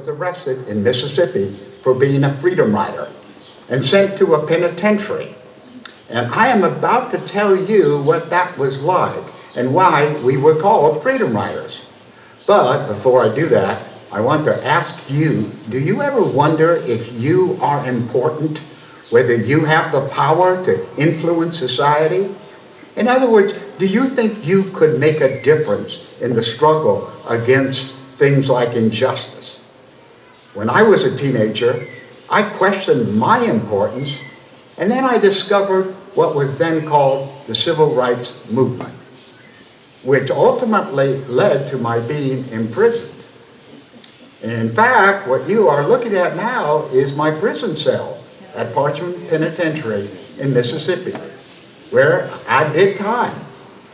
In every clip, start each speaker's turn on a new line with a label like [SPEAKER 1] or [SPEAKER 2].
[SPEAKER 1] was arrested in Mississippi for being a freedom rider and sent to a penitentiary. And I am about to tell you what that was like and why we were called freedom riders. But before I do that, I want to ask you, do you ever wonder if you are important, whether you have the power to influence society? In other words, do you think you could make a difference in the struggle against things like injustice? When I was a teenager, I questioned my importance, and then I discovered what was then called the Civil Rights Movement, which ultimately led to my being imprisoned. In fact, what you are looking at now is my prison cell at Parchman Penitentiary in Mississippi, where I did time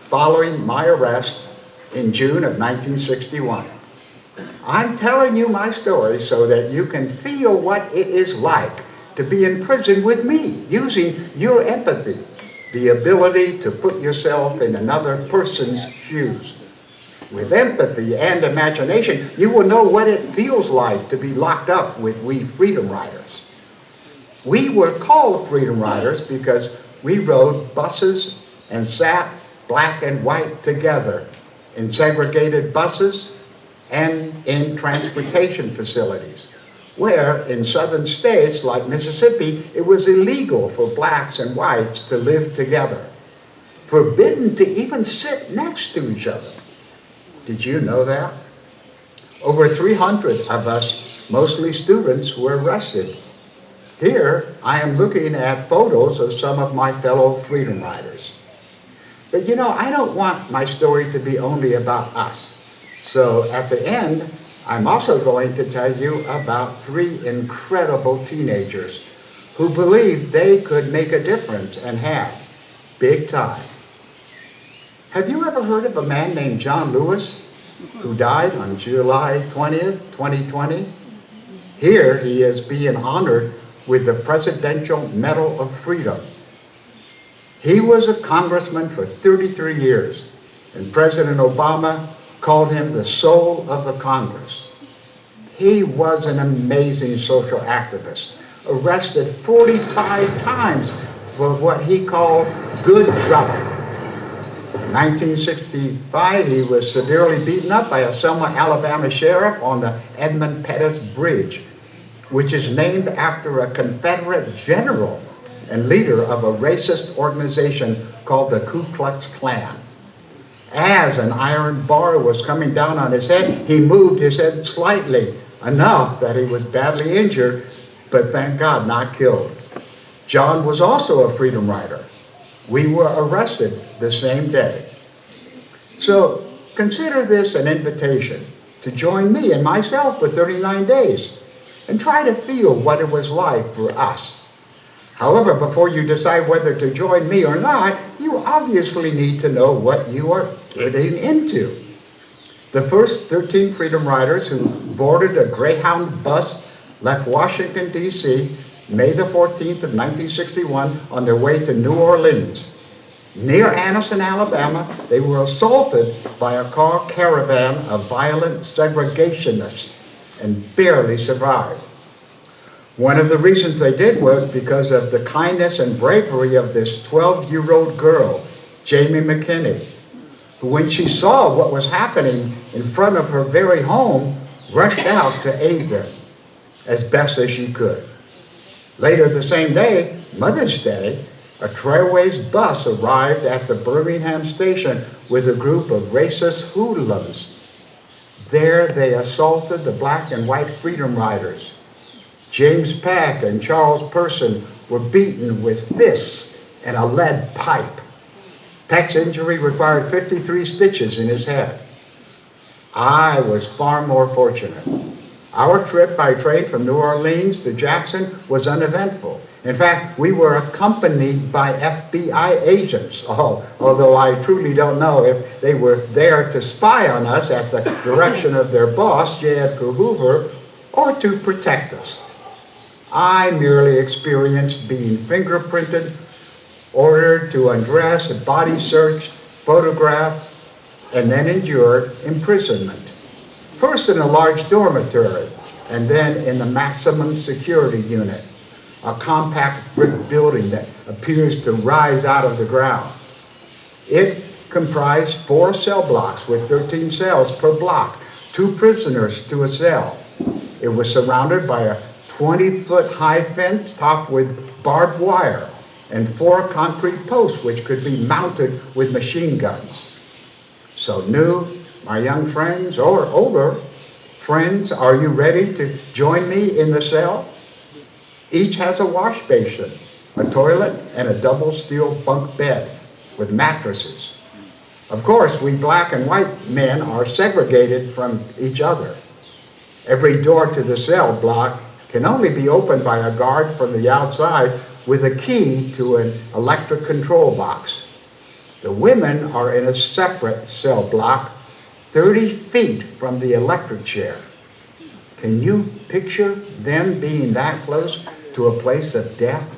[SPEAKER 1] following my arrest in June of 1961. I'm telling you my story so that you can feel what it is like to be in prison with me, using your empathy, the ability to put yourself in another person's shoes. With empathy and imagination, you will know what it feels like to be locked up with we freedom riders. We were called freedom riders because we rode buses and sat black and white together in segregated buses and in transportation facilities, where in southern states like Mississippi, it was illegal for blacks and whites to live together, forbidden to even sit next to each other. Did you know that? Over 300 of us, mostly students, were arrested. Here, I am looking at photos of some of my fellow freedom riders. But you know, I don't want my story to be only about us. So at the end, I'm also going to tell you about 3 incredible teenagers who believed they could make a difference and have, big time. Have you ever heard of a man named John Lewis, who died on July 20th, 2020? Here he is being honored with the Presidential Medal of Freedom. He was a congressman for 33 years, and President Obama called him the soul of the Congress. He was an amazing social activist, arrested 45 times for what he called good trouble. In 1965, he was severely beaten up by a Selma, Alabama sheriff on the Edmund Pettus Bridge, which is named after a Confederate general and leader of a racist organization called the Ku Klux Klan. As an iron bar was coming down on his head, he moved his head slightly, enough that he was badly injured, but thank God not killed. John was also a freedom rider. We were arrested the same day. So consider this an invitation to join me and myself for 39 days and try to feel what it was like for us. However, before you decide whether to join me or not, you obviously need to know what you are getting into. The first 13 freedom riders who boarded a Greyhound bus left Washington, D.C. May the 14th of 1961 on their way to New Orleans. Near Anniston, Alabama, they were assaulted by a car caravan of violent segregationists and barely survived. One of the reasons they did was because of the kindness and bravery of this 12-year-old girl, Jamie McKinney, who, when she saw what was happening in front of her very home, rushed out to aid them as best as she could. Later the same day, Mother's Day, a Trailways bus arrived at the Birmingham station with a group of racist hoodlums. There they assaulted the black and white freedom riders. James Peck and Charles Person were beaten with fists and a lead pipe. Peck's injury required 53 stitches in his head. I was far more fortunate. Our trip by train from New Orleans to Jackson was uneventful. In fact, we were accompanied by FBI agents, although I truly don't know if they were there to spy on us at the direction of their boss, J. Edgar Hoover, or to protect us. I merely experienced being fingerprinted, ordered to undress, body searched, photographed, and then endured imprisonment. First in a large dormitory, and then in the maximum security unit, a compact brick building that appears to rise out of the ground. It comprised 4 cell blocks with 13 cells per block, 2 prisoners to a cell. It was surrounded by a 20-foot high fence topped with barbed wire and 4 concrete posts which could be mounted with machine guns. So new, my young friends, or older friends, are you ready to join me in the cell? Each has a wash basin, a toilet, and a double steel bunk bed with mattresses. Of course, we black and white men are segregated from each other. Every door to the cell block can only be opened by a guard from the outside with a key to an electric control box. The women are in a separate cell block 30 feet from the electric chair. Can you picture them being that close to a place of death?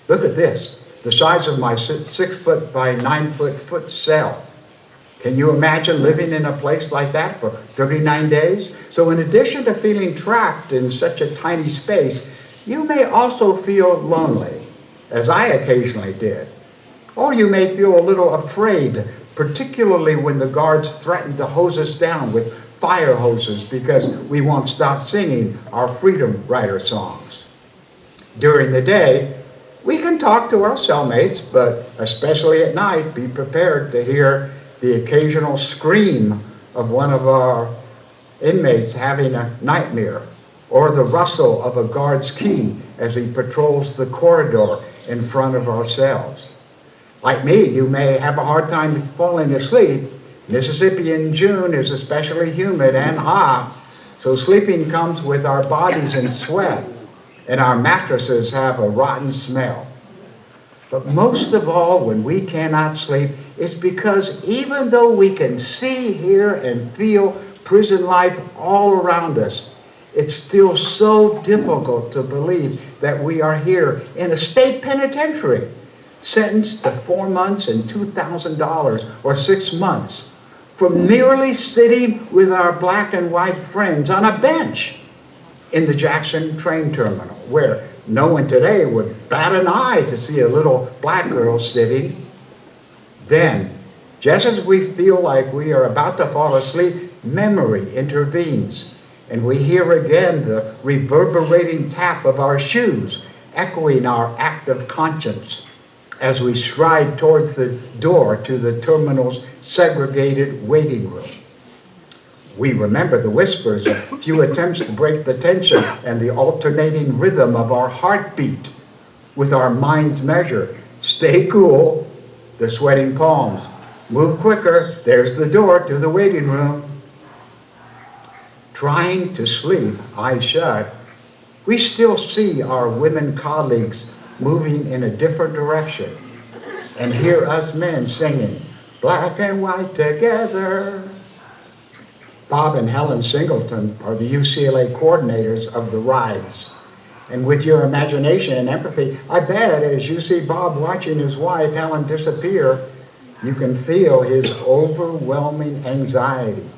[SPEAKER 1] Look at this, the size of my 6-foot by 9-foot cell. Can you imagine living in a place like that for 39 days? So in addition to feeling trapped in such a tiny space, you may also feel lonely, as I occasionally did. Or you may feel a little afraid, particularly when the guards threaten to hose us down with fire hoses because we won't stop singing our Freedom Rider songs. During the day, we can talk to our cellmates, but especially at night, be prepared to hear the occasional scream of one of our inmates having a nightmare, or the rustle of a guard's key as he patrols the corridor in front of our cells. Like me, you may have a hard time falling asleep. Mississippi in June is especially humid and hot, so sleeping comes with our bodies in sweat, and our mattresses have a rotten smell. But most of all, when we cannot sleep, it's because even though we can see, hear, and feel prison life all around us, it's still so difficult to believe that we are here in a state penitentiary, sentenced to 4 months and $2,000 or 6 months for merely sitting with our black and white friends on a bench in the Jackson train terminal, where no one today would bat an eye to see a little black girl sitting. Then, just as we feel like we are about to fall asleep, memory intervenes, and we hear again the reverberating tap of our shoes, echoing our act of conscience as we stride towards the door to the terminal's segregated waiting room. We remember the whispers, a few attempts to break the tension, and the alternating rhythm of our heartbeat with our mind's measure. Stay cool, the sweating palms. Move quicker, there's the door to the waiting room. Trying to sleep, eyes shut, we still see our women colleagues moving in a different direction and hear us men singing, "Black and white together." Bob and Helen Singleton are the UCLA coordinators of the rides. And with your imagination and empathy, I bet as you see Bob watching his wife, Helen, disappear, you can feel his overwhelming anxiety,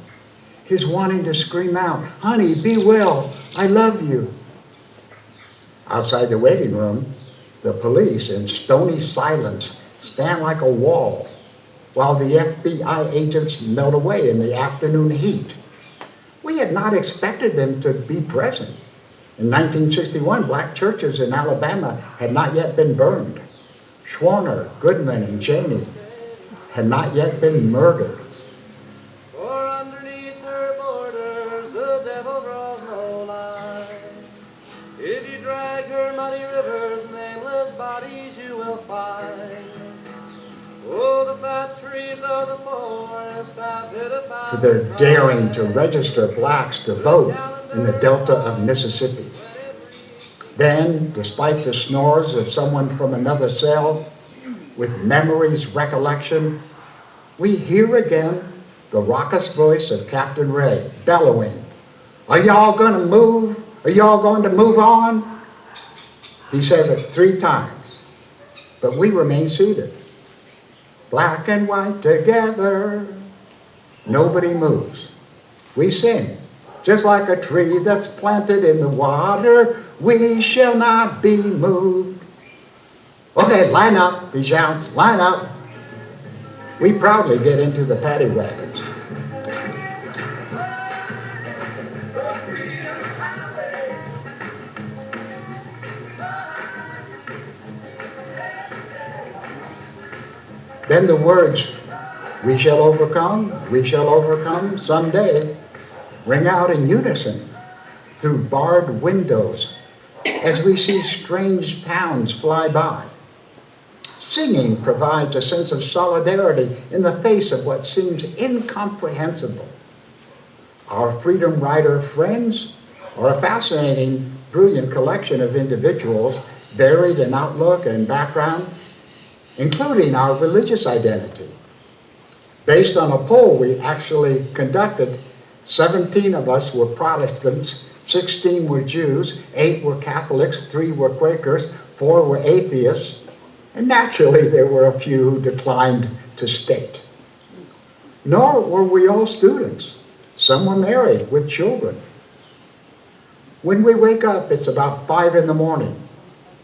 [SPEAKER 1] his wanting to scream out, "Honey, be well, I love you." Outside the waiting room, the police in stony silence stand like a wall, while the FBI agents melt away in the afternoon heat. We had not expected them to be present. In 1961, black churches in Alabama had not yet been burned. Schwerner, Goodman, and Cheney had not yet been murdered.
[SPEAKER 2] For underneath their borders, the devil draws no line. If you drag her muddy rivers, nameless bodies you will find. Oh, the fat trees of the forest have hid
[SPEAKER 1] For their daring to register blacks to vote in the Delta of Mississippi. Then, despite the snores of someone from another cell, with memory's recollection, we hear again the raucous voice of Captain Ray bellowing, "Are y'all gonna move? Are y'all going to move on?" He says it 3 times, but we remain seated. Black and white together. Nobody moves. We sing, Just like a tree that's planted in the water, we shall not be moved. Okay, line up, he shouts, line up. We proudly get into the paddy wagons. Then the words, we shall overcome someday, ring out in unison through barred windows as we see strange towns fly by. Singing provides a sense of solidarity in the face of what seems incomprehensible. Our Freedom Rider friends are a fascinating, brilliant collection of individuals, varied in outlook and background, including our religious identity. Based on a poll we actually conducted, 17 of us were Protestants, 16 were Jews, 8 were Catholics, 3 were Quakers, 4 were atheists, and naturally there were a few who declined to state. Nor were we all students. Some were married with children. When we wake up, it's about 5 in the morning,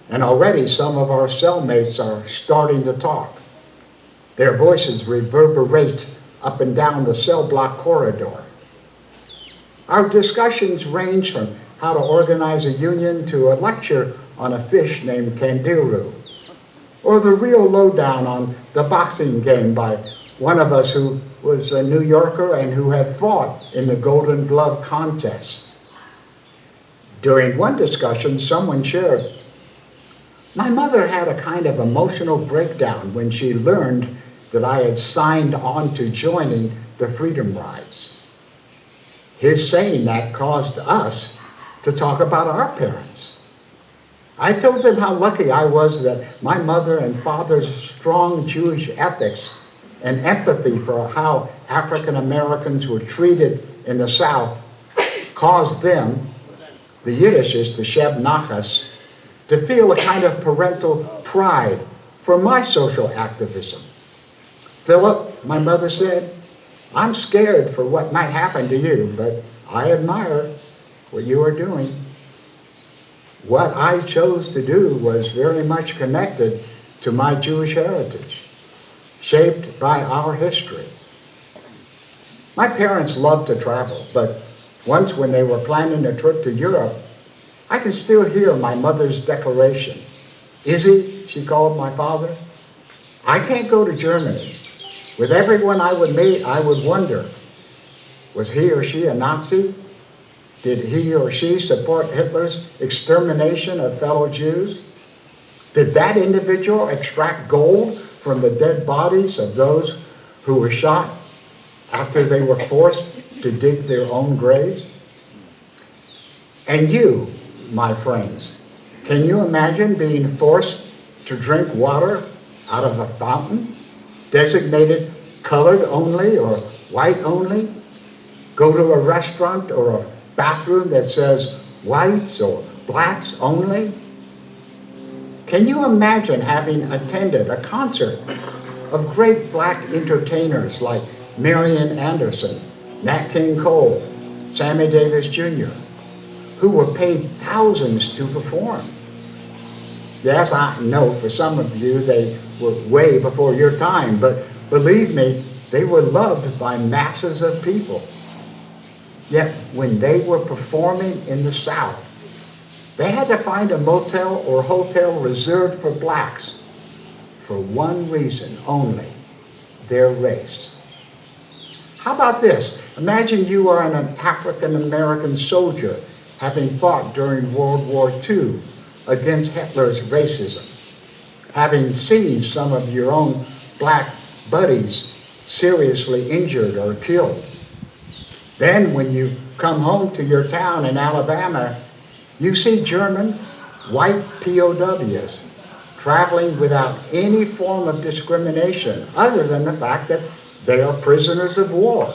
[SPEAKER 1] and already some of our cellmates are starting to talk. Their voices reverberate up and down the cell block corridor. Our discussions range from how to organize a union to a lecture on a fish named kangaroo, or the real lowdown on the boxing game by one of us who was a New Yorker and who had fought in the Golden Glove contests. During one discussion, someone shared, "My mother had a kind of emotional breakdown when she learned that I had signed on to joining the Freedom Rides." His saying that caused us to talk about our parents. I told them how lucky I was that my mother and father's strong Jewish ethics and empathy for how African Americans were treated in the South caused them, the Yiddish is to sheb nachas, to feel a kind of parental pride for my social activism. "Philip," my mother said, "I'm scared for what might happen to you, but I admire what you are doing." What I chose to do was very much connected to my Jewish heritage, shaped by our history. My parents loved to travel, but once when they were planning a trip to Europe, I can still hear my mother's declaration. "Izzy," she called my father, "I can't go to Germany. With everyone I would meet, I would wonder, was he or she a Nazi? Did he or she support Hitler's extermination of fellow Jews? Did that individual extract gold from the dead bodies of those who were shot after they were forced to dig their own graves?" And you, my friends, can you imagine being forced to drink water out of a fountain, designated colored only or white only? Go to a restaurant or a bathroom that says whites or blacks only? Can you imagine having attended a concert of great black entertainers like Marian Anderson, Nat King Cole, Sammy Davis Jr., who were paid thousands to perform? Yes, I know for some of you they were way before your time, but believe me, they were loved by masses of people. Yet when they were performing in the South, they had to find a motel or hotel reserved for blacks for one reason only, their race. How about this? Imagine you are an African American soldier having fought during World War II against Hitler's racism, having seen some of your own black buddies seriously injured or killed. Then when you come home to your town in Alabama, you see German, white POWs traveling without any form of discrimination other than the fact that they are prisoners of war,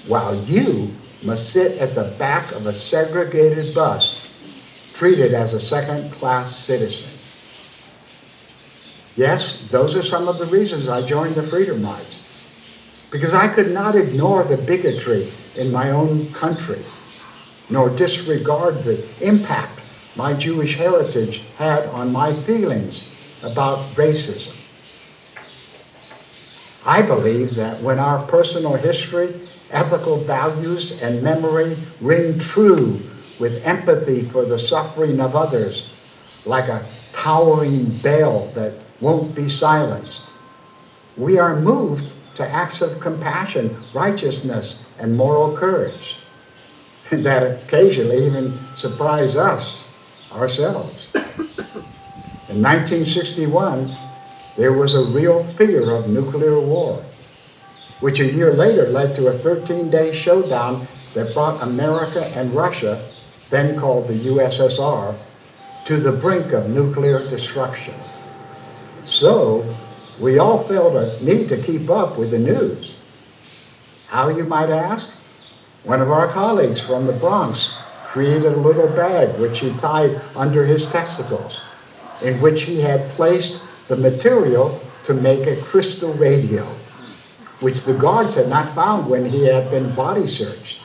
[SPEAKER 1] while you must sit at the back of a segregated bus treated as a second-class citizen. Yes, those are some of the reasons I joined the Freedom Rides, because I could not ignore the bigotry in my own country nor disregard the impact my Jewish heritage had on my feelings about racism. I believe that when our personal history, ethical values, and memory ring true with empathy for the suffering of others, like a towering bell that won't be silenced, we are moved to acts of compassion, righteousness, and moral courage that occasionally even surprise us ourselves. In 1961, there was a real fear of nuclear war, which a year later led to a 13-day showdown that brought America and Russia, then called the USSR, to the brink of nuclear destruction. So, we all felt a need to keep up with the news. How, you might ask? One of our colleagues from the Bronx created a little bag which he tied under his testicles, in which he had placed the material to make a crystal radio, which the guards had not found when he had been body searched.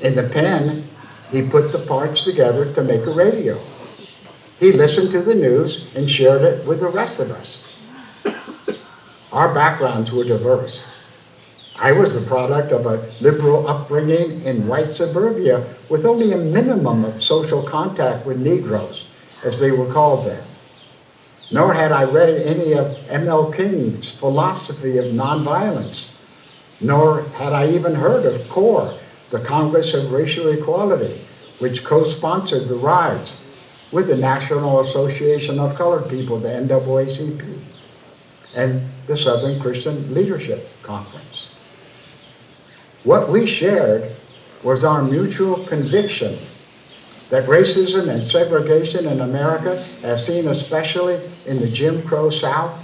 [SPEAKER 1] In the pen, he put the parts together to make a radio. He listened to the news and shared it with the rest of us. Our backgrounds were diverse. I was the product of a liberal upbringing in white suburbia with only a minimum of social contact with Negroes, as they were called then. Nor had I read any of M.L. King's philosophy of nonviolence, nor had I even heard of CORE, the Congress of Racial Equality, which co-sponsored the riots with the National Association of Colored People, the NAACP, and the Southern Christian Leadership Conference. What we shared was our mutual conviction that racism and segregation in America, as seen especially in the Jim Crow South,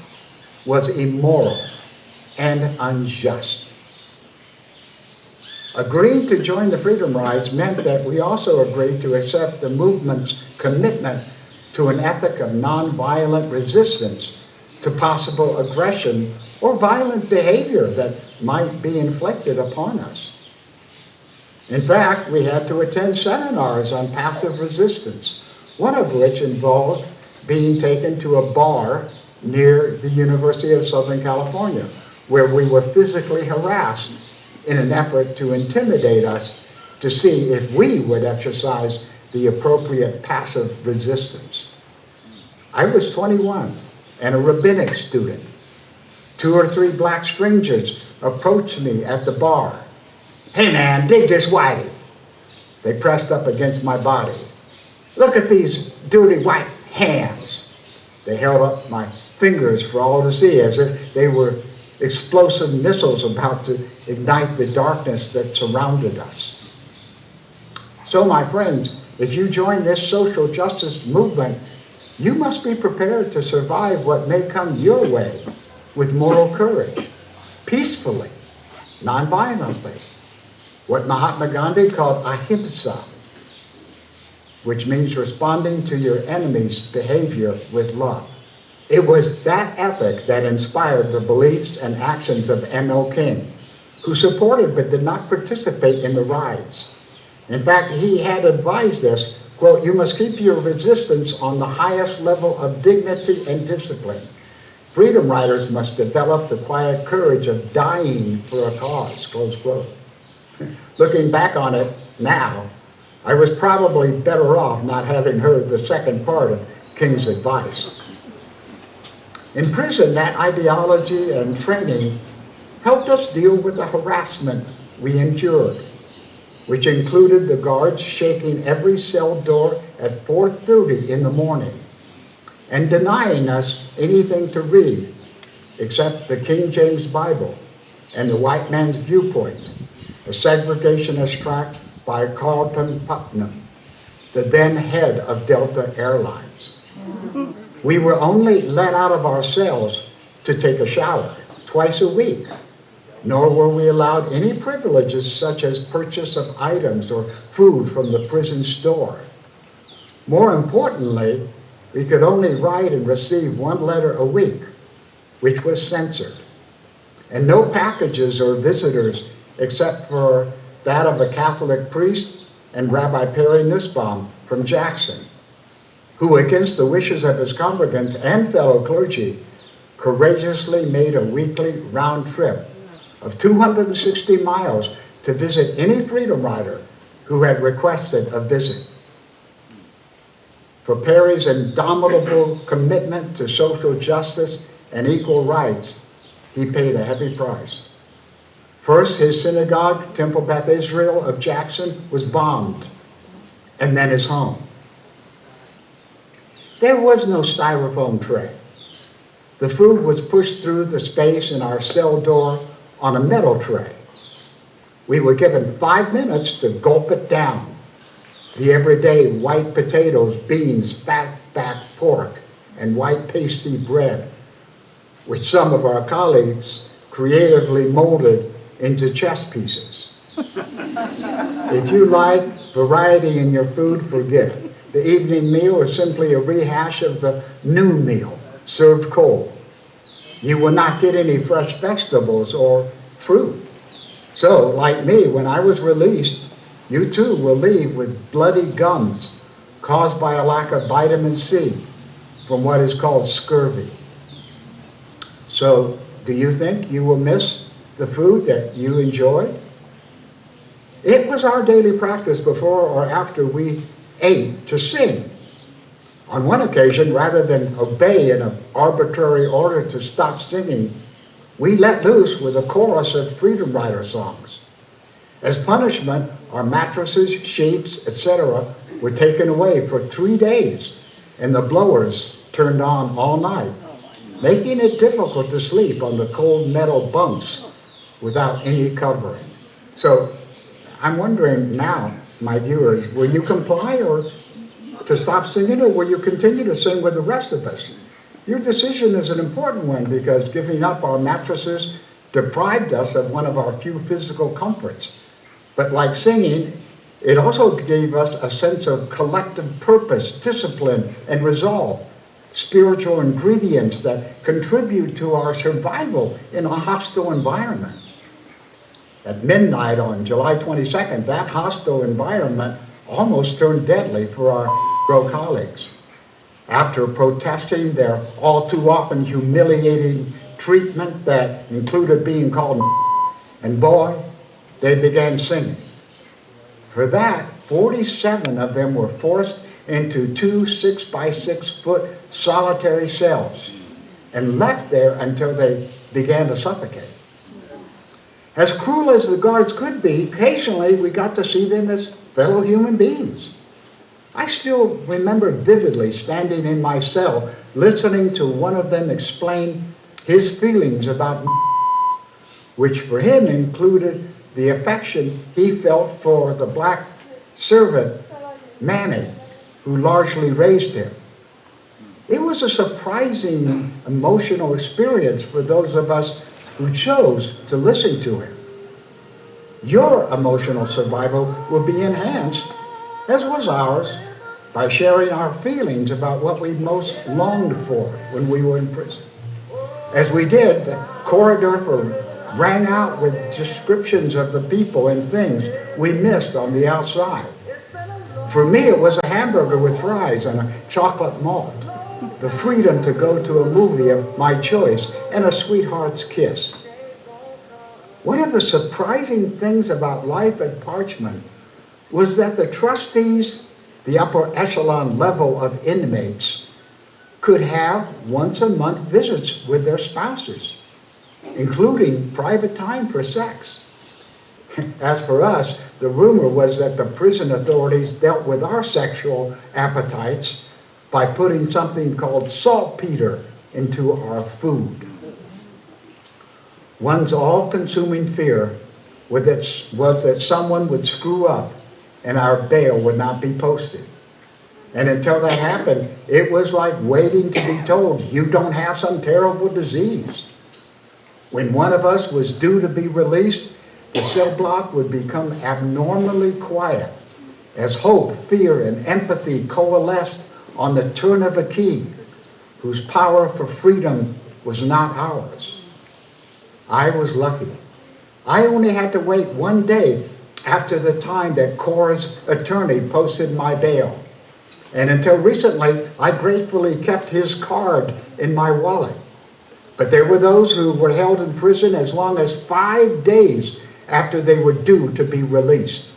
[SPEAKER 1] was immoral and unjust. Agreeing to join the Freedom Rides meant that we also agreed to accept the movement's commitment to an ethic of nonviolent resistance to possible aggression or violent behavior that might be inflicted upon us. In fact, we had to attend seminars on passive resistance, one of which involved being taken to a bar near the University of Southern California, where we were physically harassed in an effort to intimidate us to see if we would exercise the appropriate passive resistance. I was 21 and a rabbinic student. 2 or 3 black strangers approached me at the bar. "Hey man, dig this whitey." They pressed up against my body. "Look at these dirty white hands." They held up my fingers for all to see as if they were explosive missiles about to ignite the darkness that surrounded us. So my friends, if you join this social justice movement, you must be prepared to survive what may come your way with moral courage, peacefully, nonviolently. What Mahatma Gandhi called ahimsa, which means responding to your enemy's behavior with love. It was that ethic that inspired the beliefs and actions of M.L. King, who supported but did not participate in the riots. In fact, he had advised us, quote, "You must keep your resistance on the highest level of dignity and discipline. Freedom riders must develop the quiet courage of dying for a cause," close quote. Looking back on it now, I was probably better off not having heard the second part of King's advice. In prison, that ideology and training helped us deal with the harassment we endured, which included the guards shaking every cell door at 4:30 in the morning and denying us anything to read except the King James Bible and the white man's viewpoint, a segregationist tract by Carlton Putnam, the then head of Delta Airlines. We were only let out of our cells to take a shower twice a week, nor were we allowed any privileges such as purchase of items or food from the prison store. More importantly, we could only write and receive 1 letter a week, which was censored, and no packages or visitors except for that of a Catholic priest and Rabbi Perry Nussbaum from Jackson, who, against the wishes of his congregants and fellow clergy, courageously made a weekly round trip of 260 miles to visit any freedom rider who had requested a visit. For Perry's indomitable commitment to social justice and equal rights, he paid a heavy price. First, his synagogue, Temple Beth Israel of Jackson, was bombed, and then his home. There was no styrofoam tray. The food was pushed through the space in our cell door on a metal tray. We were given 5 minutes to gulp it down. The everyday white potatoes, beans, fat back pork, and white pasty bread, which some of our colleagues creatively molded into chess pieces. If you like variety in your food, forget it. The evening meal is simply a rehash of the noon meal, served cold. You will not get any fresh vegetables or fruit. So, like me, when I was released, you too will leave with bloody gums caused by a lack of vitamin C from what is called scurvy. So, do you think you will miss the food that you enjoyed? It was our daily practice before or after we ate to sing. On one occasion, rather than obey an arbitrary order to stop singing, we let loose with a chorus of Freedom Rider songs. As punishment, our mattresses, sheets, etc. were taken away for 3 days, and the blowers turned on all night, making it difficult to sleep on the cold metal bunks without any covering. So I'm wondering now, my viewers, will you comply or to stop singing, or will you continue to sing with the rest of us? Your decision is an important one because giving up our mattresses deprived us of one of our few physical comforts. But like singing, it also gave us a sense of collective purpose, discipline, and resolve, spiritual ingredients that contribute to our survival in a hostile environment. At midnight on July 22nd, that hostile environment almost turned deadly for our Grow colleagues. After protesting their all too often humiliating treatment that included being called and boy, they began singing. For that, 47 of them were forced into 2 6-by-6-foot solitary cells and left there until they began to suffocate. As cruel as the guards could be, occasionally we got to see them as fellow human beings. I still remember vividly standing in my cell, listening to one of them explain his feelings about which for him included the affection he felt for the black servant, Mammy, who largely raised him. It was a surprising emotional experience for those of us who chose to listen to him. Your emotional survival will be enhanced, as was ours, by sharing our feelings about what we most longed for when we were in prison. As we did, the corridor rang out with descriptions of the people and things we missed on the outside. For me, it was a hamburger with fries and a chocolate malt, the freedom to go to a movie of my choice, and a sweetheart's kiss. One of the surprising things about life at Parchman was that the trustees, the upper echelon level of inmates, could have once-a-month visits with their spouses, including private time for sex. As for us, the rumor was that the prison authorities dealt with our sexual appetites by putting something called saltpeter into our food. One's all-consuming fear was that someone would screw up and our bail would not be posted. And until that happened, it was like waiting to be told, you don't have some terrible disease. When one of us was due to be released, the cell block would become abnormally quiet as hope, fear, and empathy coalesced on the turn of a key whose power for freedom was not ours. I was lucky. I only had to wait 1 day after the time that Cora's attorney posted my bail. And until recently, I gratefully kept his card in my wallet. But there were those who were held in prison as long as 5 days after they were due to be released.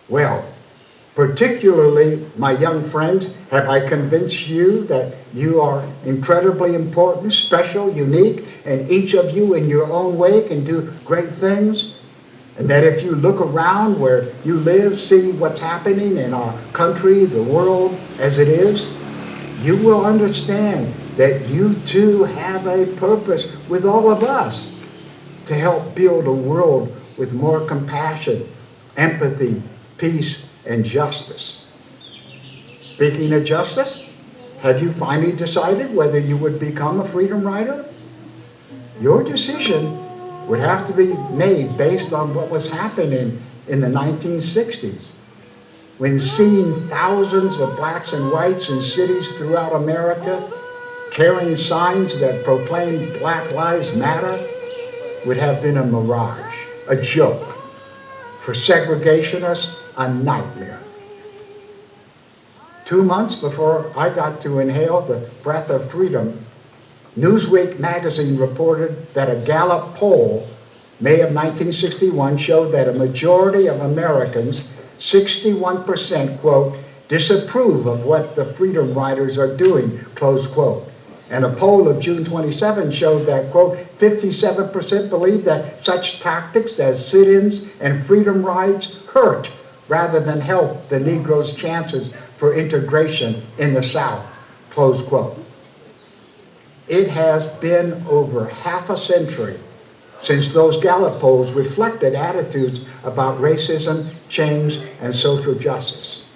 [SPEAKER 1] Well, particularly, my young friends, have I convinced you that you are incredibly important, special, unique, and each of you in your own way can do great things? And that if you look around where you live, see what's happening in our country, the world as it is, you will understand that you too have a purpose with all of us to help build a world with more compassion, empathy, peace, and justice. Speaking of justice, have you finally decided whether you would become a freedom rider? Your decision would have to be made based on what was happening in the 1960s, when seeing thousands of blacks and whites in cities throughout America carrying signs that proclaimed Black Lives Matter would have been a mirage, a joke. For segregationists, a nightmare. 2 months before I got to inhale the breath of freedom, Newsweek magazine reported that a Gallup poll, May of 1961, showed that a majority of Americans, 61%, quote, disapprove of what the Freedom Riders are doing, close quote. And a poll of June 27 showed that, quote, 57% believe that such tactics as sit-ins and freedom rides hurt rather than help the Negroes' chances for integration in the South, close quote. It has been over half a century since those Gallup polls reflected attitudes about racism, change, and social justice.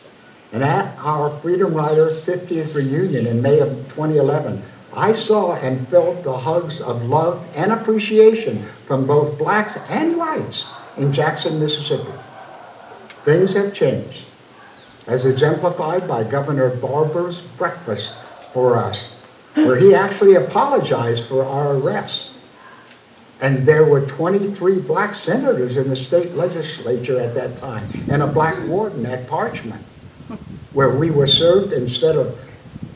[SPEAKER 1] And at our Freedom Rider 50th reunion in May of 2011, I saw and felt the hugs of love and appreciation from both blacks and whites in Jackson, Mississippi. Things have changed, as exemplified by Governor Barber's breakfast for us, where he actually apologized for our arrests. And there were 23 black senators in the state legislature at that time, and a black warden at Parchment, where we were served, instead of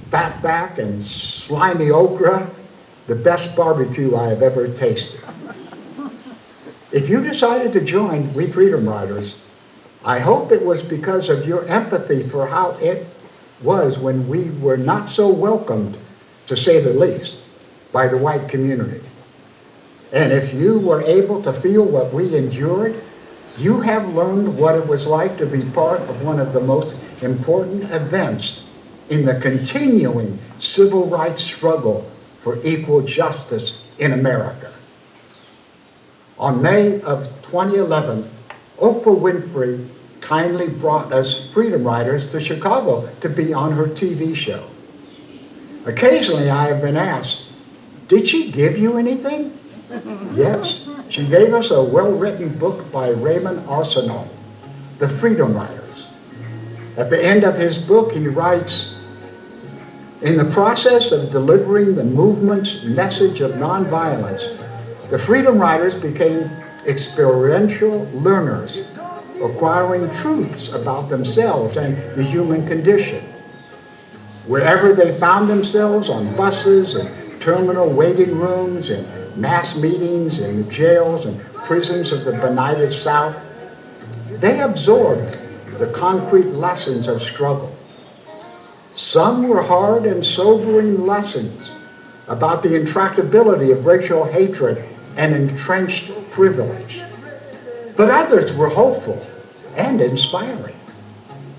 [SPEAKER 1] fatback and slimy okra, the best barbecue I have ever tasted. If you decided to join We Freedom Riders, I hope it was because of your empathy for how it was when we were not so welcomed, to say the least, by the white community. And if you were able to feel what we endured, you have learned what it was like to be part of one of the most important events in the continuing civil rights struggle for equal justice in America. On May of 2011, Oprah Winfrey kindly brought us Freedom Riders to Chicago to be on her TV show. Occasionally I have been asked, did she give you anything? Yes, she gave us a well-written book by Raymond Arsenault, The Freedom Riders. At the end of his book, he writes, in the process of delivering the movement's message of nonviolence, the Freedom Riders became experiential learners, acquiring truths about themselves and the human condition. Wherever they found themselves, on buses and terminal waiting rooms and mass meetings in the jails and prisons of the benighted South, they absorbed the concrete lessons of struggle. Some were hard and sobering lessons about the intractability of racial hatred and entrenched privilege. But others were hopeful and inspiring,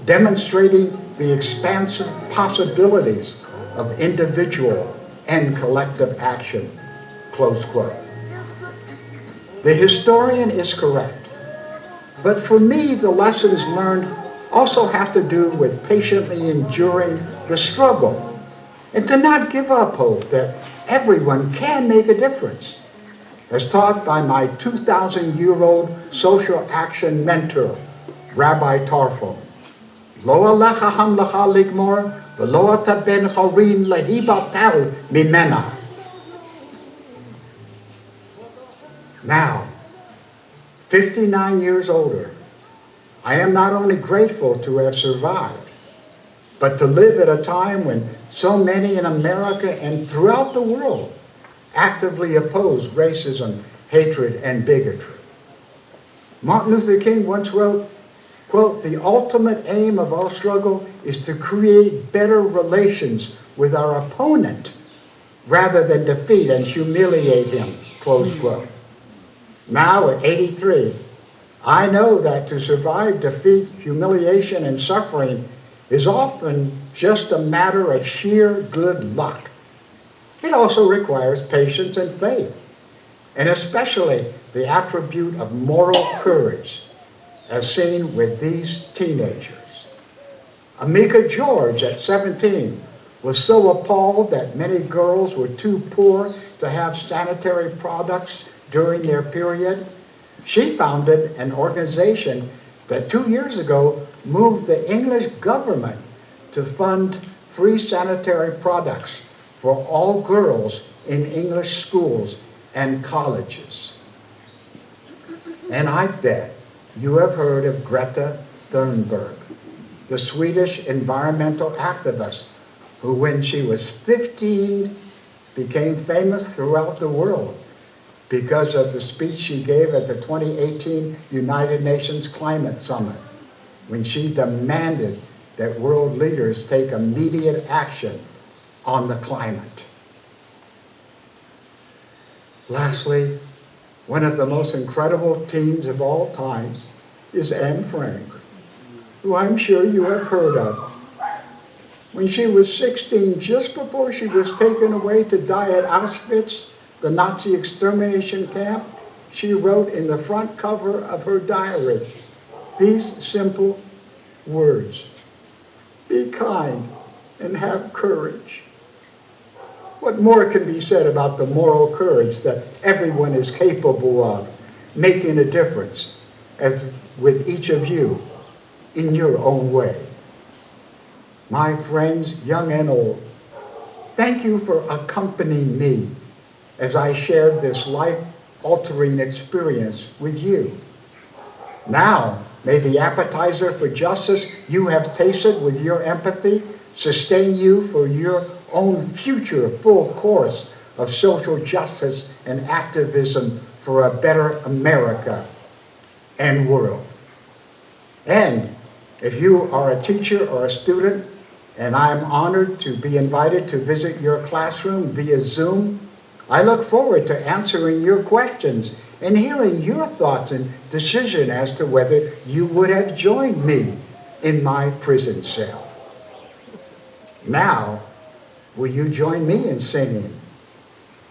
[SPEAKER 1] demonstrating the expansive possibilities of individual and collective action, close quote. The historian is correct, but for me, the lessons learned also have to do with patiently enduring the struggle and to not give up hope that everyone can make a difference, as taught by my 2,000-year-old social action mentor, Rabbi Tarfon. Lo alecha hamlecha ligmor, v'lo ata ben chorin lehibatel mimena. Now, 59 years older, I am not only grateful to have survived, but to live at a time when so many in America and throughout the world actively oppose racism, hatred, and bigotry. Martin Luther King once wrote, quote, "The ultimate aim of our struggle is to create better relations with our opponent rather than defeat and humiliate him," close quote. Now at 83, I know that to survive defeat, humiliation, and suffering is often just a matter of sheer good luck. It also requires patience and faith, and especially the attribute of moral courage, as seen with these teenagers. Amika George, at 17, was so appalled that many girls were too poor to have sanitary products during their period. She founded an organization that 2 years ago moved the English government to fund free sanitary products for all girls in English schools and colleges. And I bet you have heard of Greta Thunberg, the Swedish environmental activist who, when she was 15, became famous throughout the world because of the speech she gave at the 2018 United Nations Climate Summit, when she demanded that world leaders take immediate action on the climate. Lastly, one of the most incredible teens of all times is Anne Frank, who I'm sure you have heard of. When she was 16, just before she was taken away to die at Auschwitz, the Nazi extermination camp, she wrote in the front cover of her diary these simple words: "Be kind and have courage." What more can be said about the moral courage that everyone is capable of making a difference, as with each of you, in your own way? My friends, young and old, thank you for accompanying me as I shared this life-altering experience with you. Now, may the appetizer for justice you have tasted with your empathy sustain you for your own future full course of social justice and activism for a better America and world. And if you are a teacher or a student, and I am honored to be invited to visit your classroom via Zoom, I look forward to answering your questions and hearing your thoughts and decision as to whether you would have joined me in my prison cell. Now, will you join me in singing?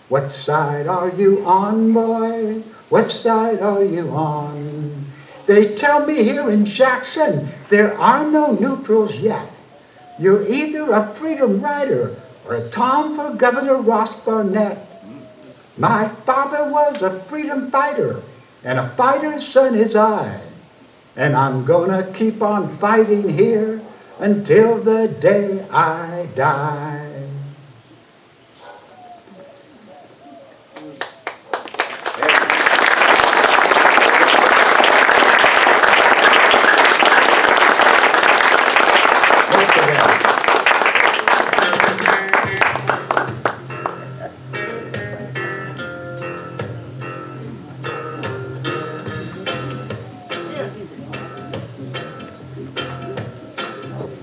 [SPEAKER 1] What side are you on, boy? What side are you on? They tell me here in Jackson there are no neutrals yet. You're either a freedom rider or a Tom for Governor Ross Barnett. My father was a freedom fighter, and a fighter's son is I. And I'm gonna keep on fighting here until the day I die.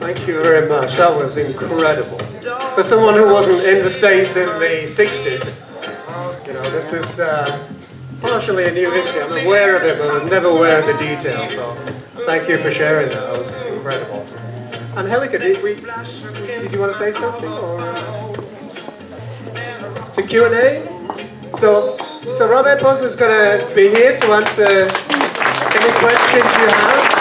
[SPEAKER 3] Thank you very much. That was incredible. For someone who wasn't in the States in the 60s, you know, this is partially a new history. I'm aware of it, but I was never aware of the details. So thank you for sharing that. That was incredible. And Helika, did you want to say something? Or the Q&A? So Robert Posner is going to be here to answer any questions you have.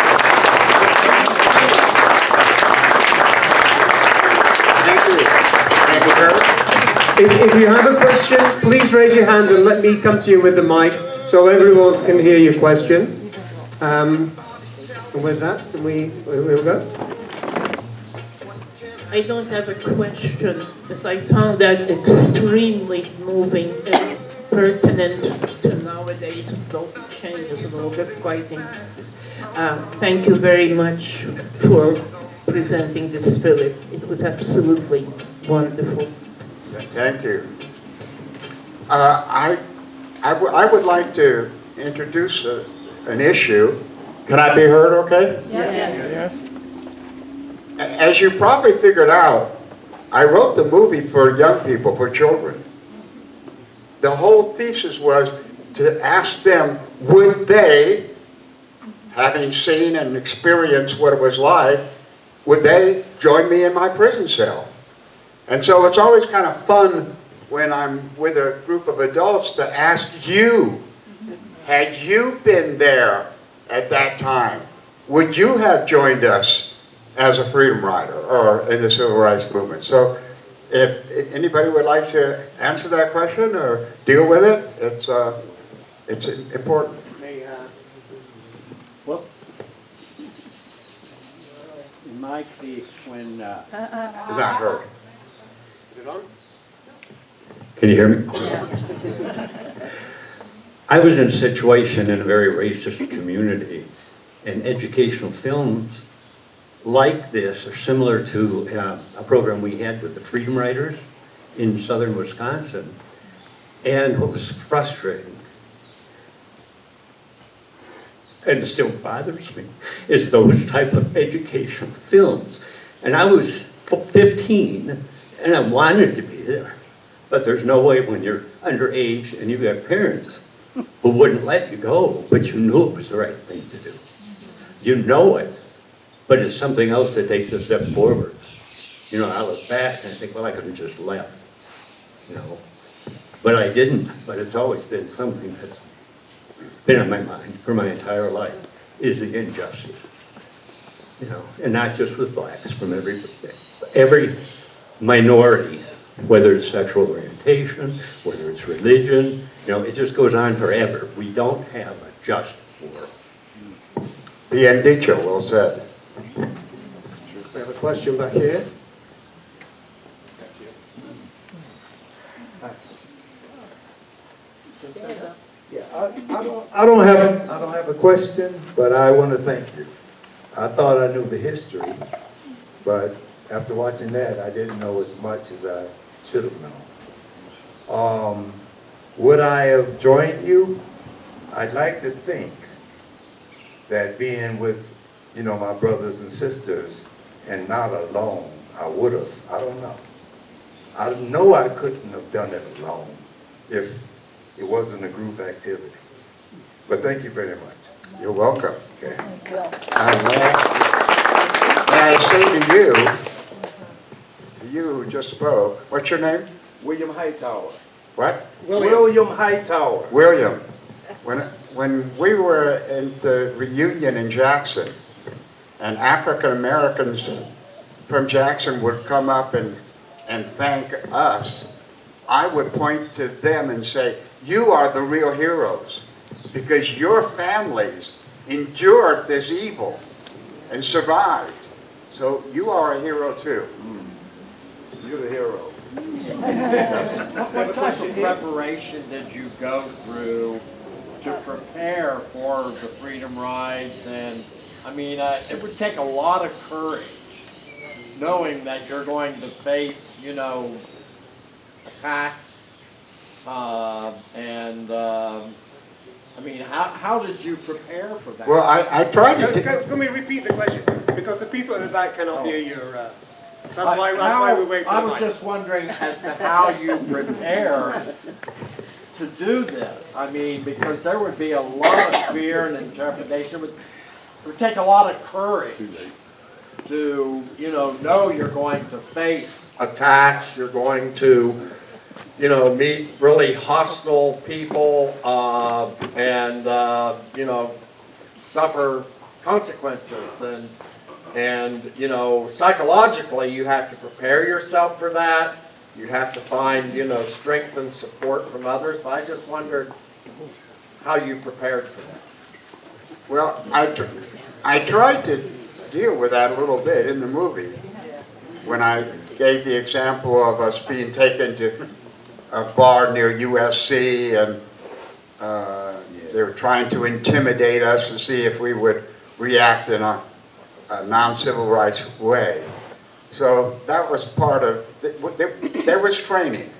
[SPEAKER 3] If you have a question, please raise your hand and let me come to you with the mic so everyone can hear your question. And with that, we'll go.
[SPEAKER 4] I don't have a question, but I found that extremely moving and pertinent to nowadays with all the changes and all the fighting. Thank you very much for presenting this, Philip. It was absolutely wonderful.
[SPEAKER 1] Thank you. I would like to introduce an issue. Can I be heard okay?
[SPEAKER 4] Yes.
[SPEAKER 1] As you probably figured out, I wrote the movie for young people, for children. The whole thesis was to ask them, would they, having seen and experienced what it was like, would they join me in my prison cell? And so it's always kind of fun when I'm with a group of adults to ask you, had you been there at that time, would you have joined us as a freedom rider or in the civil rights movement? So if anybody would like to answer that question or deal with it, it's important.
[SPEAKER 5] Well, in my case, when
[SPEAKER 1] Is that heard?
[SPEAKER 3] Is it on?
[SPEAKER 6] Can you hear me? I was in a situation in a very racist community, and educational films like this are similar to a program we had with the Freedom Riders in southern Wisconsin. And what was frustrating, and it still bothers me, is those type of educational films. And I was 15, and I wanted to be there. But there's no way when you're underage and you've got parents who wouldn't let you go, but you knew it was the right thing to do. You know it, but it's something else that takes a step forward. You know, I look back and I think, well, I could have just left, you know. But I didn't, but it's always been something that's been on my mind for my entire life, is the injustice. You know, and not just with blacks, from every minority, whether it's sexual orientation, whether it's religion, you know, it just goes on forever. We don't have a just war.
[SPEAKER 1] Bien dicho, well said.
[SPEAKER 3] We have a question back here.
[SPEAKER 7] Yeah, I don't have a question, but I want to thank you. I thought I knew the history, but after watching that, I didn't know as much as I should have known. Would I have joined you? I'd like to think that being with, you know, my brothers and sisters and not alone, I would have. I don't know. I know I couldn't have done it alone if it wasn't a group activity. But thank you very much.
[SPEAKER 1] You're welcome.
[SPEAKER 7] Okay.
[SPEAKER 1] May I say to you who just spoke, what's your name?
[SPEAKER 7] William Hightower.
[SPEAKER 1] What?
[SPEAKER 7] William Hightower.
[SPEAKER 1] William. When we were in the reunion in Jackson, and African Americans from Jackson would come up and thank us, I would point to them and say, you are the real heroes, because your families endured this evil and survived. So you are a hero too.
[SPEAKER 7] You're the hero.
[SPEAKER 5] What type of preparation did you go through to prepare for the Freedom Rides? And I mean, it would take a lot of courage, knowing that you're going to face, you know, attacks, I mean, how did you prepare for that?
[SPEAKER 1] Well, I tried to.
[SPEAKER 3] Can we repeat the question? Because the people in the back cannot hear you. That's why we wait for
[SPEAKER 5] I
[SPEAKER 3] the
[SPEAKER 5] was
[SPEAKER 3] mic.
[SPEAKER 5] just wondering as to how you prepare to do this. I mean, because there would be a lot of fear and interpretation. It would take a lot of courage to, you know you're going to face attacks, you're going to, meet really hostile people, and, suffer consequences. And, psychologically, you have to prepare yourself for that. You have to find, strength and support from others. But I just wondered how you prepared for that.
[SPEAKER 1] Well, I tried to deal with that a little bit in the movie when I gave the example of us being taken to a bar near USC, and they were trying to intimidate us to see if we would react in a non-civil rights way. So that was part of, there was training.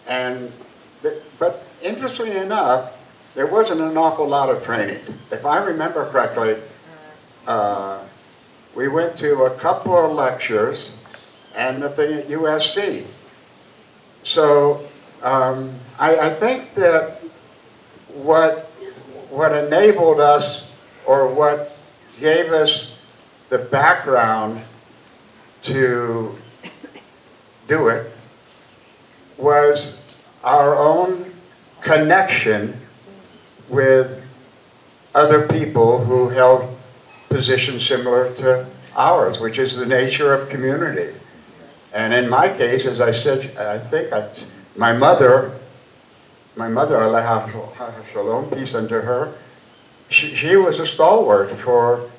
[SPEAKER 1] But interestingly enough, there wasn't an awful lot of training. If I remember correctly, we went to a couple of lectures and the thing at USC. So I think that what enabled us, or what gave us the background to do it, was our own connection with other people who held positions similar to ours, which is the nature of community. And in my case, as I said, my mother, Alaiha Shalom, peace unto her, she was a stalwart for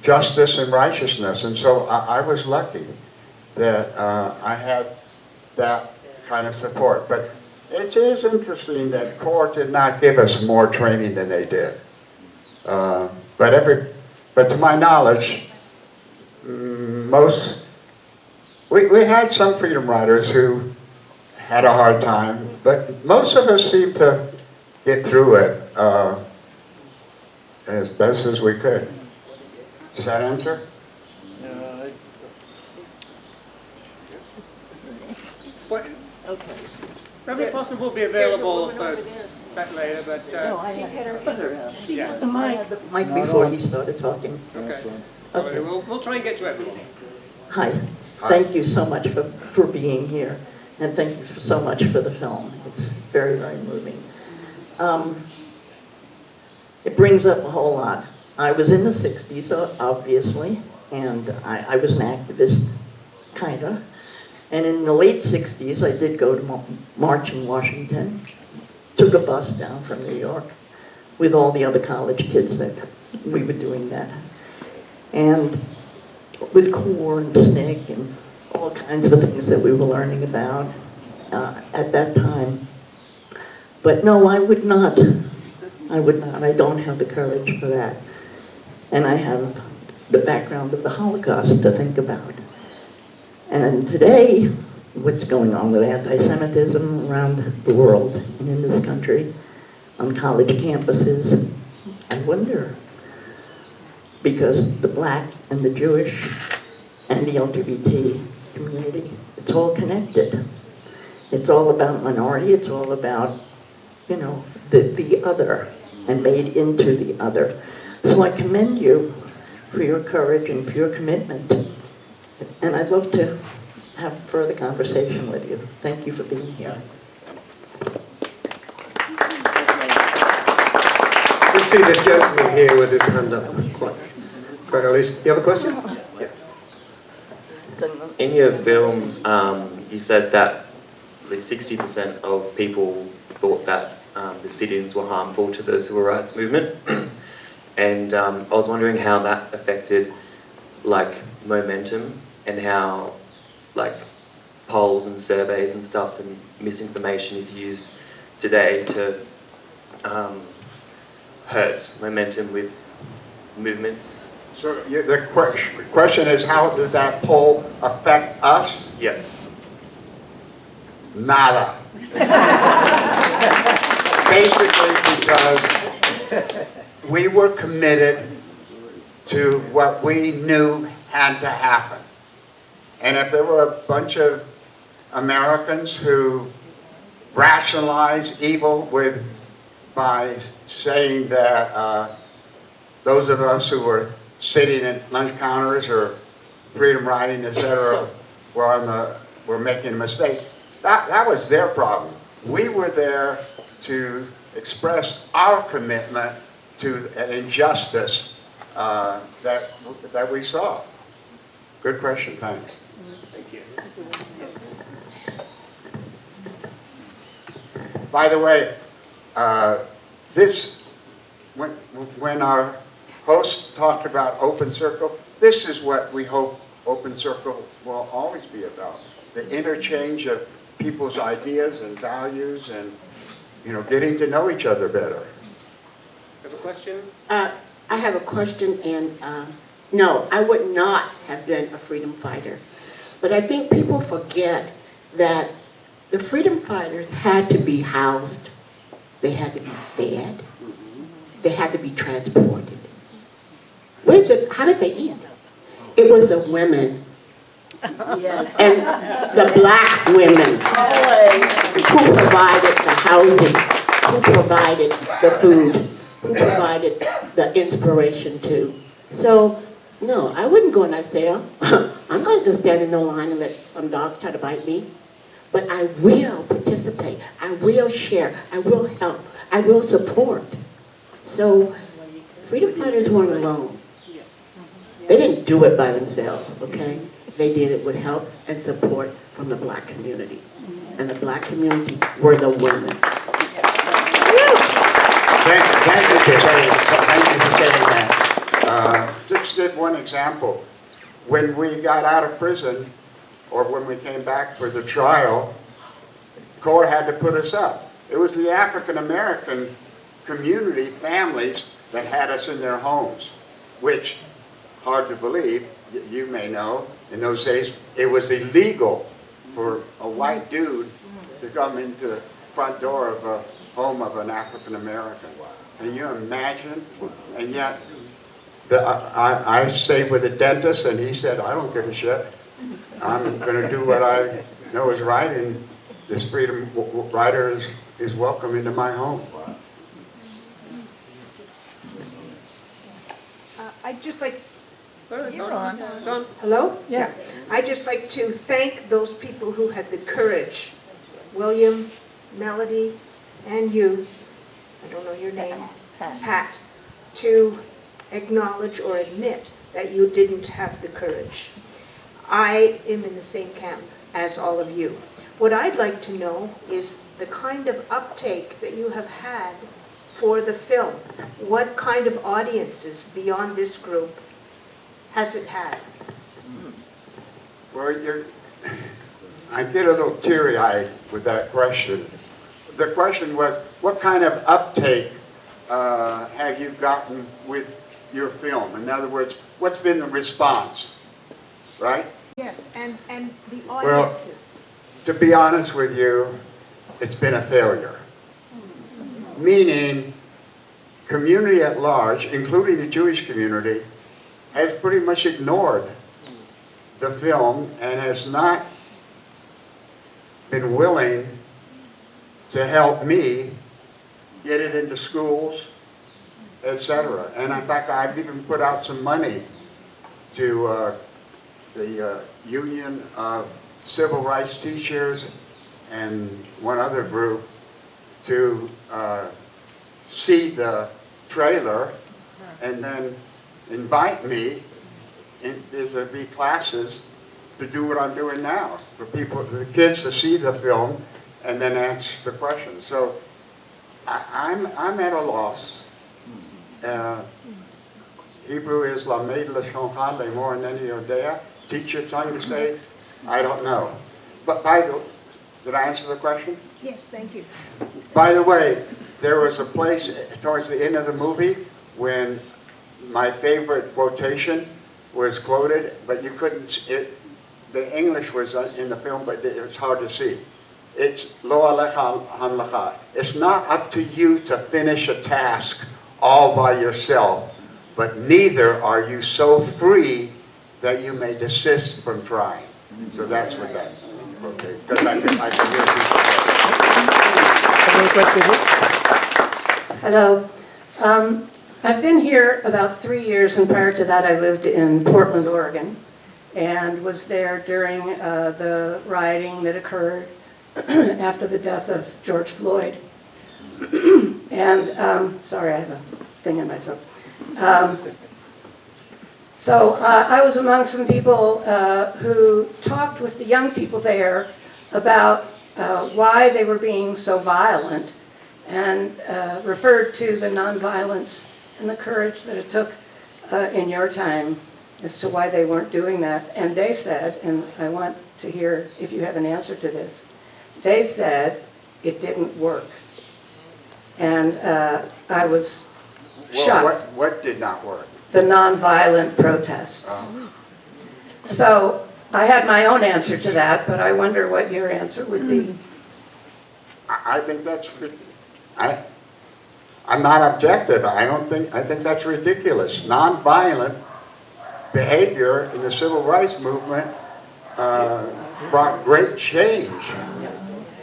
[SPEAKER 1] justice and righteousness. And so I was lucky that I had that kind of support. But it is interesting that CORE did not give us more training than they did. But to my knowledge, we had some freedom riders who had a hard time, but most of us seemed to get through it as best as we could. Does that answer?
[SPEAKER 3] Okay. Reverend Posner will be available for that later, but yeah.
[SPEAKER 4] The mic before he started talking.
[SPEAKER 3] Okay.
[SPEAKER 4] Okay.
[SPEAKER 3] We'll try and get to everyone.
[SPEAKER 4] Hi. Thank you so much for being here, and thank you so much for the film. It's very, very moving. It brings up a whole lot. I was in the 60s, obviously, and I was an activist, kind of. And in the late 60s, I did go to march in Washington, took a bus down from New York with all the other college kids that we were doing that. And with CORE and SNCC and all kinds of things that we were learning about at that time. But no, I would not. I don't have the courage for that. And I have the background of the Holocaust to think about. And today, what's going on with anti-Semitism around the world and in this country, on college campuses, I wonder. Because the black and the Jewish and the LGBT community, it's all connected. It's all about minority, it's all about, the other and made into the other. So I commend you for your courage and for your commitment. And I'd love to have further conversation with you. Thank you for being here.
[SPEAKER 3] We'll see this gentleman here with his hand up. Quite at least. You have a question? Yeah.
[SPEAKER 8] In your film, you said that at least 60% of people thought that the sit-ins were harmful to the civil rights movement. And I was wondering how that affected momentum, and how polls and surveys and stuff and misinformation is used today to hurt momentum with movements.
[SPEAKER 1] So the question is, how did that poll affect us?
[SPEAKER 8] Yeah.
[SPEAKER 1] Nada. Basically because we were committed to what we knew had to happen. And if there were a bunch of Americans who rationalized evil by saying that those of us who were sitting at lunch counters or freedom riding, etc., were making a mistake, that was their problem. We were there to express our commitment to an injustice that we saw. Good question, thanks.
[SPEAKER 3] Thank you.
[SPEAKER 1] By the way, when our host talked about Open Circle, this is what we hope Open Circle will always be about. The interchange of people's ideas and values and, you know, getting to know each other better.
[SPEAKER 3] Have a question?
[SPEAKER 9] I have a question, and no, I would not have been a freedom fighter. But I think people forget that the freedom fighters had to be housed, they had to be fed, they had to be transported. How did they eat? It was the women. Yes. And the black women who provided the housing, who provided the food, who provided the inspiration too. So, no, I wouldn't go and I'd say, oh, I'm not going to stand in no line and let some dog try to bite me. But I will participate, I will share, I will help, I will support. So, freedom fighters weren't alone. They didn't do it by themselves, okay? They did it with help and support from the black community. And the black community were the women.
[SPEAKER 1] Thank you for saying that. Just give one example. When we got out of prison, or when we came back for the trial, court had to put us up. It was the African American community, families, that had us in their homes, which, hard to believe, you may know, in those days, it was illegal for a white dude to come into the front door of a home of an African American. Can you imagine? And yet, I stayed with a dentist, and he said, I don't give a shit. I'm going to do what I know is right, and this freedom rider is welcome into my home.
[SPEAKER 10] I'd just like,
[SPEAKER 3] You're on.
[SPEAKER 10] hello? Yeah. I'd just like to thank those people who had the courage, William, Melody, and you, I don't know your name, Pat, to acknowledge or admit that you didn't have the courage. I am in the same camp as all of you. What I'd like to know is the kind of uptake that you have had for the film. What kind of audiences beyond this group has it had?
[SPEAKER 1] Well, I get a little teary-eyed with that question. The question was, what kind of uptake have you gotten with your film? In other words, what's been the response, right?
[SPEAKER 10] Yes, and the
[SPEAKER 1] Well,
[SPEAKER 10] audiences.
[SPEAKER 1] to be honest with you, it's been a failure. Meaning, community at large, including the Jewish community, has pretty much ignored the film and has not been willing to help me get it into schools, etc. And in fact, I've even put out some money to the Union of Civil Rights Teachers and one other group to see the trailer and then invite me in vis-a-vis classes to do what I'm doing now, for people, the kids to see the film and then ask the questions. So I'm at a loss. Hebrew is lamed l'shoncha lemor neni yodea. Teach your tongue to say, I don't know. But did I answer the question?
[SPEAKER 10] Yes, thank you.
[SPEAKER 1] By the way, there was a place towards the end of the movie when my favorite quotation was quoted, but you couldn't, the English was in the film, but it was hard to see. It's lo alecha hamlacha. It's not up to you to finish a task all by yourself, but neither are you so free that you may desist from trying. So that's what that, okay, because I can really
[SPEAKER 11] Hello. I've been here about 3 years, and prior to that I lived in Portland, Oregon, and was there during the rioting that occurred after the death of George Floyd. And, sorry, I have a thing in my throat. So I was among some people who talked with the young people there about why they were being so violent, and referred to the nonviolence and the courage that it took in your time as to why they weren't doing that. And they said, and I want to hear if you have an answer to this, they said it didn't work. And I was shocked.
[SPEAKER 1] What did not work?
[SPEAKER 11] The nonviolent protests. So I had my own answer to that, but I wonder what your answer would be.
[SPEAKER 1] I think that's, I'm not objective. I think that's ridiculous. Nonviolent behavior in the civil rights movement brought great change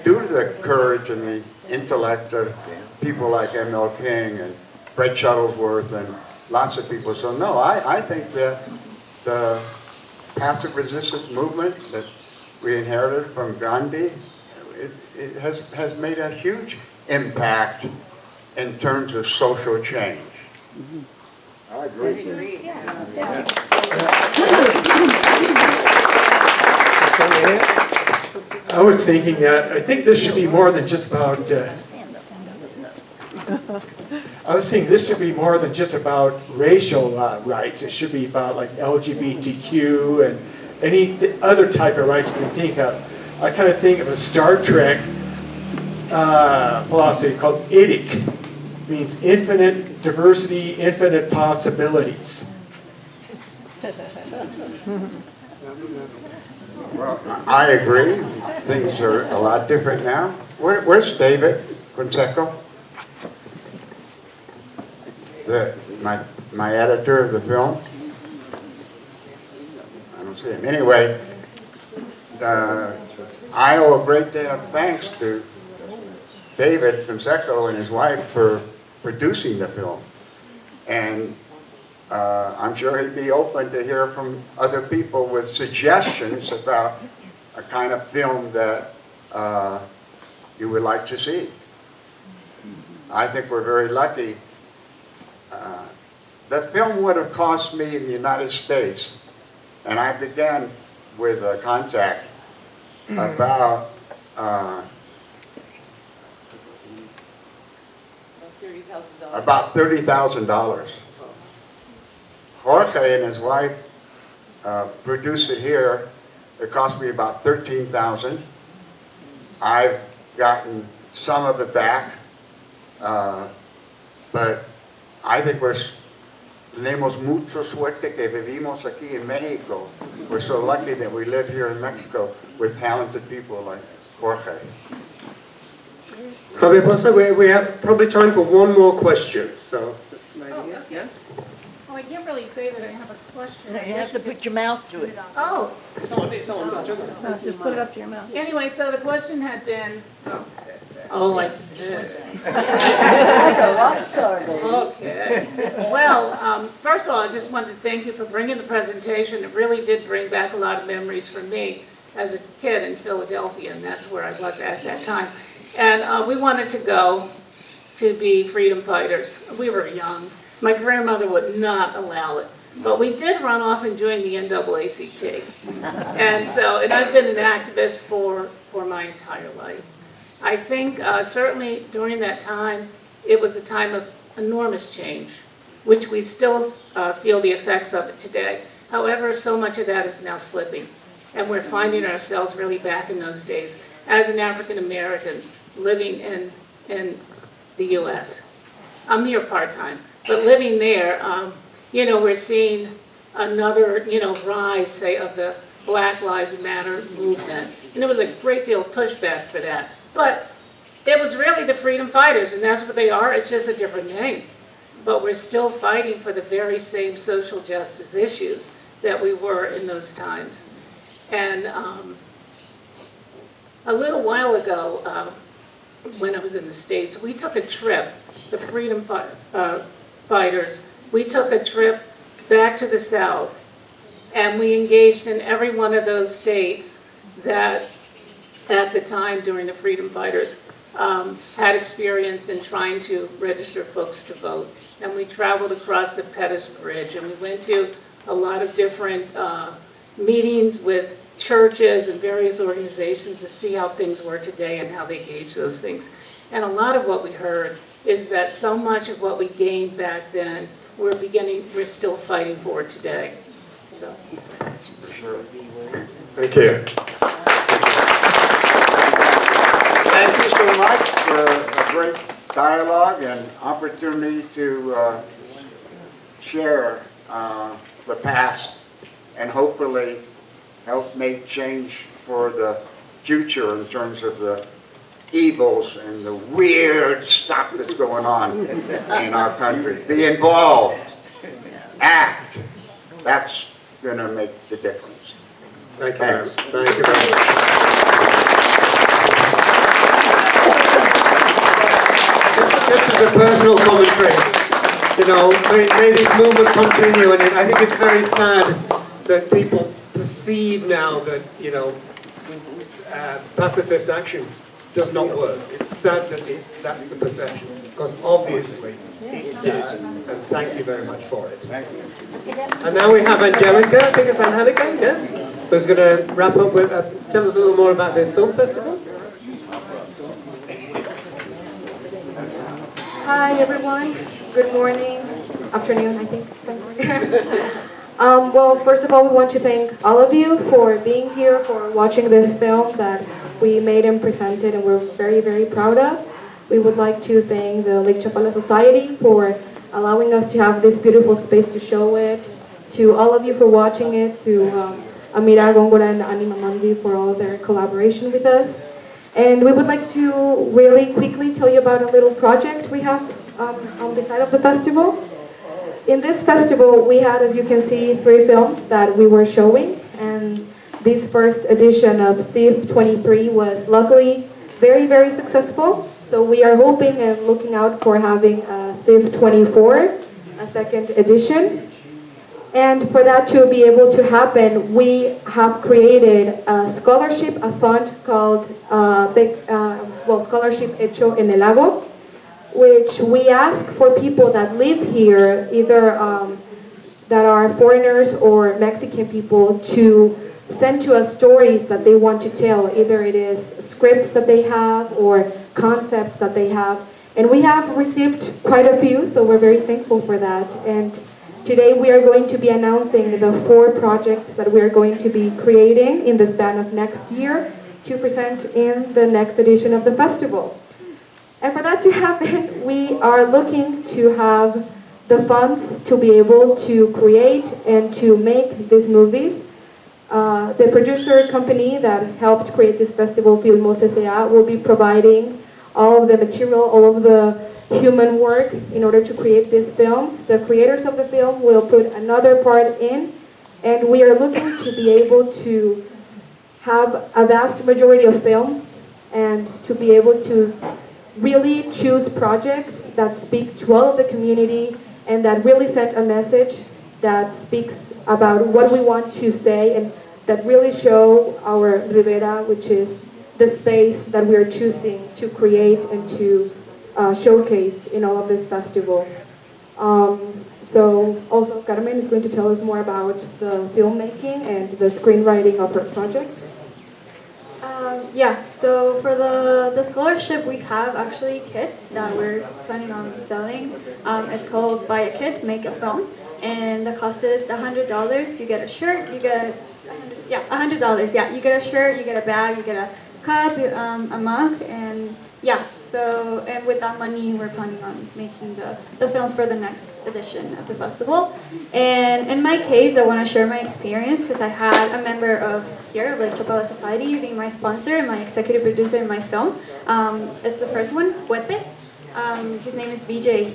[SPEAKER 1] due to the courage and the intellect of people like M.L. King and Fred Shuttlesworth and lots of people. So no, I think that the passive resistance movement that we inherited from Gandhi, it has made a huge impact in terms of social change. I agree.
[SPEAKER 12] I was thinking that, I think this should be more than just about, I was thinking this should be more than just about racial rights. It should be about like LGBTQ and any other type of rights you can think of. I kind of think of a Star Trek philosophy called Ajijic. It means infinite diversity, infinite possibilities.
[SPEAKER 1] Well, I agree. Things are a lot different now. Where's David Quinseco? My editor of the film? I don't see him. Anyway, I owe a great deal of thanks to David Quinseco and his wife for producing the film. And I'm sure he'd be open to hear from other people with suggestions about a kind of film that you would like to see. I think we're very lucky. The film would have cost me in the United States, and I began with a contact about $30,000. Jorge and his wife produced it here. It cost me about $13,000. I've gotten some of it back, but I think tenemos mucho suerte que vivimos aquí en Mexico. We're so lucky that we live here in Mexico with talented people like Jorge.
[SPEAKER 3] Javier Pastor, we have probably time for one more question. So this lady, yeah.
[SPEAKER 13] Well, I can't really say that I have a question.
[SPEAKER 14] You have to put your mouth to it.
[SPEAKER 13] Oh.
[SPEAKER 3] Someone
[SPEAKER 13] Just put it up to your mouth. Anyway, so the question had been, like this.
[SPEAKER 14] Like a rock star, baby.
[SPEAKER 13] Okay. Well, first of all, I just wanted to thank you for bringing the presentation. It really did bring back a lot of memories for me as a kid in Philadelphia, and that's where I was at that time. And we wanted to go to be freedom fighters. We were young. My grandmother would not allow it. But we did run off and join the NAACP. And I've been an activist for my entire life. I think certainly during that time, it was a time of enormous change, which we still feel the effects of it today. However, so much of that is now slipping. And we're finding ourselves really back in those days as an African American living in the US. I'm here part-time, but living there, we're seeing another, rise, say, of the Black Lives Matter movement. And there was a great deal of pushback for that. But it was really the freedom fighters, and that's what they are. It's just a different name. But we're still fighting for the very same social justice issues that we were in those times. And a little while ago, when I was in the States, we took a trip, the freedom fighters, we took a trip back to the South, and we engaged in every one of those states that at the time during the freedom fighters had experience in trying to register folks to vote. And we traveled across the Pettus Bridge, and we went to a lot of different meetings with churches and various organizations to see how things were today and how they gauge those things. And a lot of what we heard is that so much of what we gained back then, we're still fighting for today. So.
[SPEAKER 3] For sure. Thank you.
[SPEAKER 1] great dialogue and opportunity to share the past and hopefully help make change for the future in terms of the evils and the weird stuff that's going on in our country. Be involved, act. That's going to make the difference.
[SPEAKER 3] Thank you.
[SPEAKER 1] Thanks.
[SPEAKER 3] Thank you very much. Just as a personal commentary, you know, may this movement continue, and I think it's very sad that people perceive now that, you know, pacifist action does not work. It's sad that that's the perception, because obviously it did, and thank you very much for it. And now we have Angelica, I think it's Angelica, yeah? Who's going to wrap up with, tell us a little more about the film festival.
[SPEAKER 15] Hi everyone, good morning, afternoon I think. Well, first of all, we want to thank all of you for being here, for watching this film that we made and presented and we're very, very proud of. We would like to thank the Lake Chapala Society for allowing us to have this beautiful space to show it, to all of you for watching it, to Amira Gongora and Anima Mandi for all their collaboration with us. And we would like to really quickly tell you about a little project we have on the side of the festival. In this festival, we had, as you can see, 3 films that we were showing, and this first edition of CIF 23 was luckily very, very successful. So we are hoping and looking out for having a CIF 24, a second edition. And for that to be able to happen, we have created a scholarship, a fund called Scholarship Hecho en el Lago, which we ask for people that live here, either that are foreigners or Mexican people, to send to us stories that they want to tell. Either it is scripts that they have or concepts that they have. And we have received quite a few, so we're very thankful for that. And today we are going to be announcing the 4 projects that we are going to be creating in the span of next year to present in the next edition of the festival. And for that to happen, we are looking to have the funds to be able to create and to make these movies. The producer company that helped create this festival, Filmos S.A., will be providing all of the material, all of the human work in order to create these films. The creators of the film will put another part in, and we are looking to be able to have a vast majority of films and to be able to really choose projects that speak to all of the community and that really send a message that speaks about what we want to say and that really show our Rivera, which is the space that we are choosing to create and to showcase in all of this festival. So also Carmen is going to tell us more about the filmmaking and the screenwriting of her project.
[SPEAKER 16] Yeah, so for the scholarship, we have actually kits that we're planning on selling. It's called Buy a Kit, Make a Film, and the cost is $100. You get a shirt, you get $100. Yeah, you get a shirt, you get a bag, you get a cup, a mug, and yeah. So and with that money, we're planning on making the films for the next edition of the festival. And in my case, I want to share my experience because I had a member of here, Lake Chapala Society, being my sponsor and my executive producer in my film. It's the first one, Huete. His name is VJ.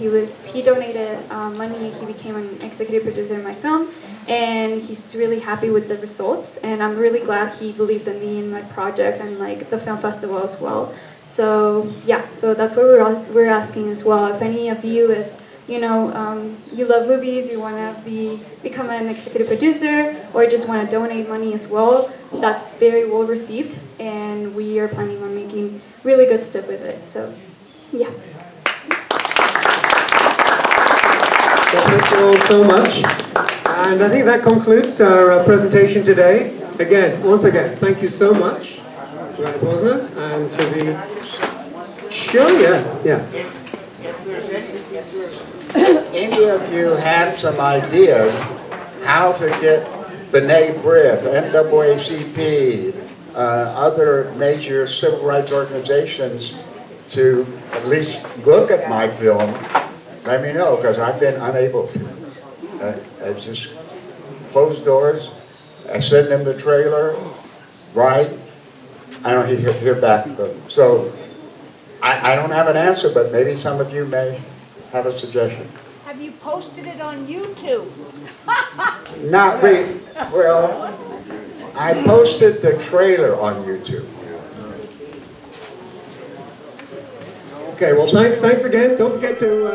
[SPEAKER 16] He donated money. He became an executive producer in my film, and he's really happy with the results. And I'm really glad he believed in me and my project and like the film festival as well. So yeah, so that's what we're asking as well. If any of you is, you love movies, you want to become an executive producer, or just want to donate money as well, that's very well received, and we are planning on making really good stuff with it. So yeah.
[SPEAKER 3] Well, thank you all so much. And I think that concludes our presentation today. Once again, thank you so much to Anna Posner and to the show. Yeah.
[SPEAKER 1] If any of you have some ideas how to get B'nai B'rith, NAACP, other major civil rights organizations to at least look at my film, let me know, because I've been unable to. I just closed doors, I send them the trailer, right? I don't hear back. So I don't have an answer, but maybe some of you may have a suggestion.
[SPEAKER 10] Have you posted it on YouTube?
[SPEAKER 1] Not really. Well, I posted the trailer on YouTube.
[SPEAKER 3] Okay, well, thanks again. Don't forget to